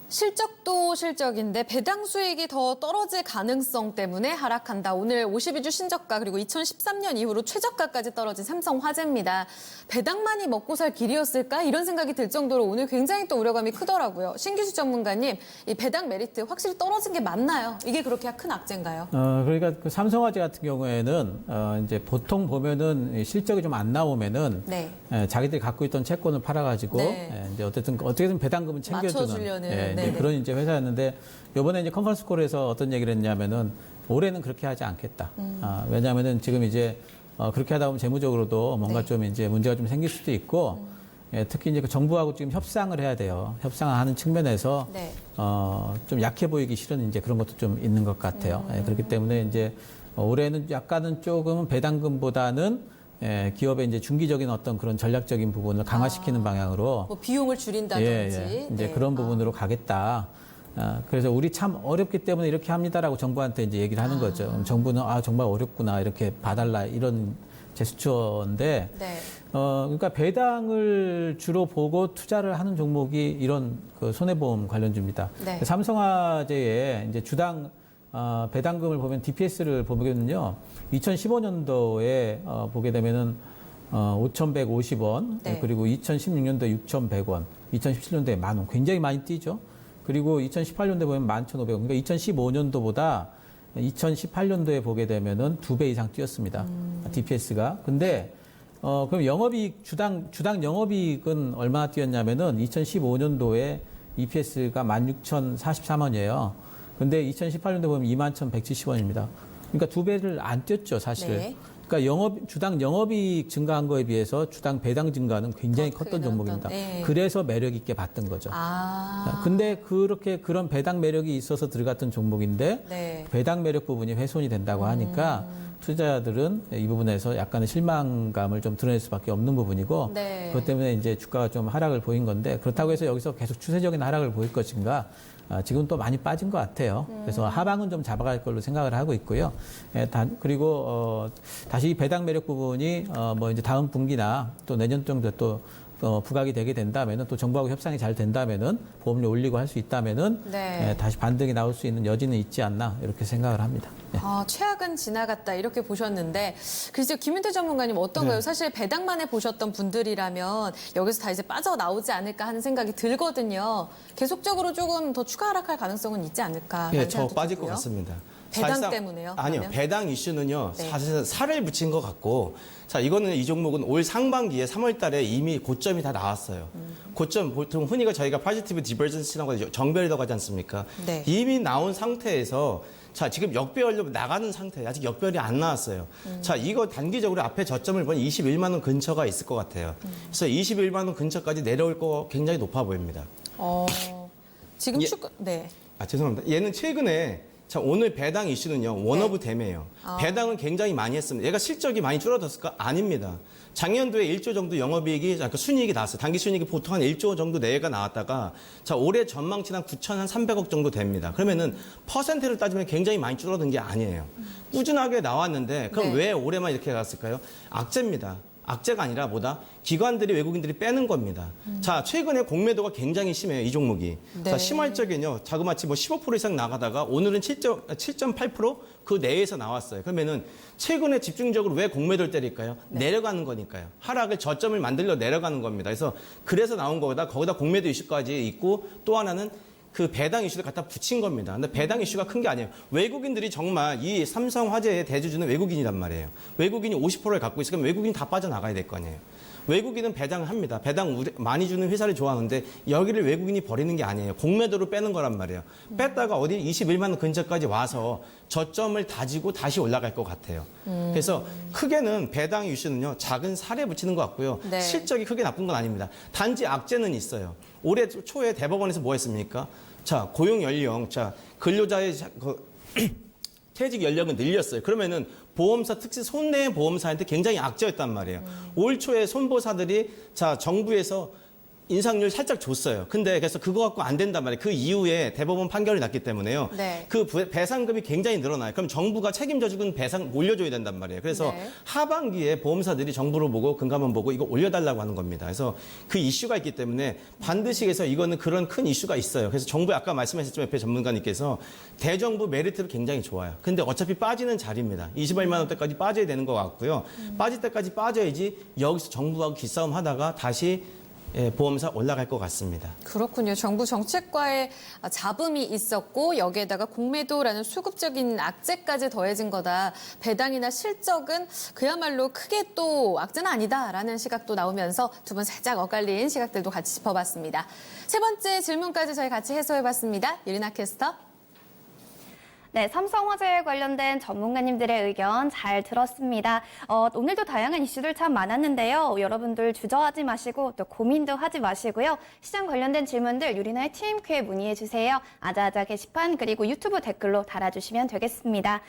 실적도 실적인데 배당 수익이 더 떨어질 가능성 때문에 하락한다. 오늘 52주 신저가 그리고 2013년 이후로 최저가까지 떨어진 삼성화재입니다. 배당만이 먹고 살 길이었을까? 이런 생각이 들 정도로 오늘 굉장히 또 우려감이 크더라고요. 신기수 전문가님, 이 배당 메리트 확실히 떨어진 게 맞나요? 이게 그렇게 큰 악재인가요? 그러니까 그 삼성화재 같은 경우에는 이제 보통 보면은 실적이 좀 안 나오면은 네. 자기들이 갖고 있던 채권을 팔아가지고 네. 이제 어떻게든 배당금은 챙겨주는 맞춰주려는. 이제 그런 이제 회사였는데 이번에 이제 컨퍼런스 콜에서 어떤 얘기를 했냐면은 올해는 그렇게 하지 않겠다. 왜냐하면은 지금 이제 그렇게 하다 보면 재무적으로도 뭔가 네. 좀 이제 문제가 좀 생길 수도 있고. 특히 이제 그 정부하고 지금 협상을 해야 돼요. 협상하는 측면에서 네. 좀 약해 보이기 싫은 이제 그런 것도 좀 있는 것 같아요. 그렇기 때문에 이제 올해는 약간은 조금 배당금보다는 기업의 이제 중기적인 어떤 그런 전략적인 부분을 강화시키는 방향으로 뭐 비용을 줄인다든지. 이제 네. 그런 부분으로 가겠다. 그래서 우리 참 어렵기 때문에 이렇게 합니다라고 정부한테 이제 얘기를 하는 거죠. 그럼 정부는 정말 어렵구나 이렇게 봐달라 이런 제스처인데. 네. 그러니까 배당을 주로 보고 투자를 하는 종목이 이런 그 손해보험 관련주입니다. 네. 삼성화재의 이제 주당 배당금을 보면 DPS를 보면요, 2015년도에 보게 되면은 5,150원, 네. 그리고 2016년도에 6,100원, 2017년도에 10,000원, 굉장히 많이 뛰죠. 그리고 2018년도에 보면 11,500원, 그러니까 2015년도보다 2018년도에 보게 되면은 2배 이상 뛰었습니다. DPS가. 근데 그럼 영업이익 주당 영업이익은 얼마나 뛰었냐면은 2015년도에 EPS가 16,043원이에요. 근데 2018년도에 보면 21,170원입니다. 그러니까 2배를 안 뛰었죠, 사실. 네. 그러니까 주당 영업이익 증가한 거에 비해서 주당 배당 증가는 굉장히 더 컸던 크게 종목입니다. 네. 그래서 매력 있게 봤던 거죠. 근데 그런 배당 매력이 있어서 들어갔던 종목인데 네. 배당 매력 부분이 훼손이 된다고 하니까 투자자들은 이 부분에서 약간의 실망감을 좀 드러낼 수밖에 없는 부분이고 네. 그것 때문에 이제 주가가 좀 하락을 보인 건데 그렇다고 해서 여기서 계속 추세적인 하락을 보일 것인가? 지금 또 많이 빠진 것 같아요. 그래서 하방은 좀 잡아갈 걸로 생각을 하고 있고요. 그리고 다시 배당 매력 부분이 뭐 이제 다음 분기나 또 내년 정도 또 부각이 되게 된다면은 또 정부하고 협상이 잘 된다면은 보험료 올리고 할 수 있다면은 네. 다시 반등이 나올 수 있는 여지는 있지 않나 이렇게 생각을 합니다. 최악은 지나갔다 이렇게 보셨는데 글쎄요, 김윤태 전문가님 어떤가요? 네. 사실 배당만에 보셨던 분들이라면 여기서 다 이제 빠져나오지 않을까 하는 생각이 들거든요. 계속적으로 조금 더 추가 하락할 가능성은 있지 않을까? 예, 하는 저 생각도 빠질 것 들고요. 같습니다. 배당 사실상- 때문에요? 아니요. 그러면? 배당 이슈는요. 네. 사실은 살을 붙인 것 같고 자, 이거는 이 종목은 올 상반기에 3월 달에 이미 고점이 다 나왔어요. 고점 보통 흔히가 저희가 포지티브 디버전스라고 하죠. 정배리라고 하지 않습니까? 네. 이미 나온 상태에서 자, 지금 역배열로 나가는 상태예요. 아직 역배열이 안 나왔어요. 자, 이거 단기적으로 앞에 저점을 보면 21만 원 근처가 있을 것 같아요. 그래서 21만 원 근처까지 내려올 거 굉장히 높아 보입니다. 지금 예. 네. 죄송합니다. 얘는 최근에 자, 오늘 배당 이슈는요, 원오브 댐이에요. 배당은 굉장히 많이 했습니다. 얘가 실적이 많이 줄어들었을까? 아닙니다. 작년도에 1조 정도 영업이익이, 그러니까 순이익이 나왔어요. 단기 순이익이 보통 한 1조 정도 내외가 나왔다가, 자, 올해 전망치는 한 9,300억 정도 됩니다. 그러면은 퍼센트를 따지면 굉장히 많이 줄어든 게 아니에요. 꾸준하게 나왔는데, 그럼 네. 왜 올해만 이렇게 갔을까요? 악재입니다. 악재가 아니라 뭐다? 기관들이 외국인들이 빼는 겁니다. 자, 최근에 공매도가 굉장히 심해요, 이 종목이. 네. 자, 심할 적에는요, 자그마치 뭐 15% 이상 나가다가 오늘은 7.8%그 내에서 나왔어요. 그러면은 최근에 집중적으로 왜 공매도를 때릴까요? 네. 내려가는 거니까요. 하락을 저점을 만들려 내려가는 겁니다. 그래서 나온 거기다 공매도 이슈까지 있고 또 하나는 그 배당 이슈를 갖다 붙인 겁니다. 근데 배당 이슈가 큰 게 아니에요. 외국인들이 정말 이 삼성화재의 대주주는 외국인이란 말이에요. 외국인이 50%를 갖고 있으면 외국인이 다 빠져나가야 될 거 아니에요. 외국인은 배당을 합니다. 배당 많이 주는 회사를 좋아하는데 여기를 외국인이 버리는 게 아니에요. 공매도로 빼는 거란 말이에요. 뺐다가 어디 21만 원 근처까지 와서 저점을 다지고 다시 올라갈 것 같아요. 그래서 크게는 배당 이슈는요. 작은 살에 붙이는 것 같고요. 네. 실적이 크게 나쁜 건 아닙니다. 단지 악재는 있어요. 올해 초에 대법원에서 뭐 했습니까? 자, 고용 연령, 자, 근로자의 퇴직 연령은 늘렸어요. 그러면은 보험사 특히 손해 보험사한테 굉장히 악재였단 말이에요. 올 초에 손보사들이 자, 정부에서 인상률 살짝 줬어요. 근데 그래서 그거 갖고 안 된단 말이에요. 그 이후에 대법원 판결이 났기 때문에요. 네. 그 배상금이 굉장히 늘어나요. 그럼 정부가 책임져 주는 배상 올려줘야 된단 말이에요. 그래서 네. 하반기에 보험사들이 정부를 보고 금감원 보고 이거 올려달라고 하는 겁니다. 그래서 그 이슈가 있기 때문에 반드시 해서 이거는 그런 큰 이슈가 있어요. 그래서 정부에 아까 말씀하셨지만 옆에 전문가님께서 대정부 메리트는 굉장히 좋아요. 근데 어차피 빠지는 자리입니다. 21만 원대까지 빠져야 되는 것 같고요. 빠질 때까지 빠져야지 여기서 정부하고 기싸움 하다가 다시 보험사 올라갈 것 같습니다. 그렇군요. 정부 정책과의 잡음이 있었고 여기에다가 공매도라는 수급적인 악재까지 더해진 거다. 배당이나 실적은 그야말로 크게 또 악재는 아니다라는 시각도 나오면서 두 분 살짝 엇갈린 시각들도 같이 짚어봤습니다. 세 번째 질문까지 저희 같이 해소해봤습니다. 유리나 캐스터. 네, 삼성화재에 관련된 전문가님들의 의견 잘 들었습니다. 오늘도 다양한 이슈들 참 많았는데요. 여러분들 주저하지 마시고 또 고민도 하지 마시고요. 시장 관련된 질문들 유리나의 TMQ에 문의해 주세요. 아자아자 게시판 그리고 유튜브 댓글로 달아주시면 되겠습니다.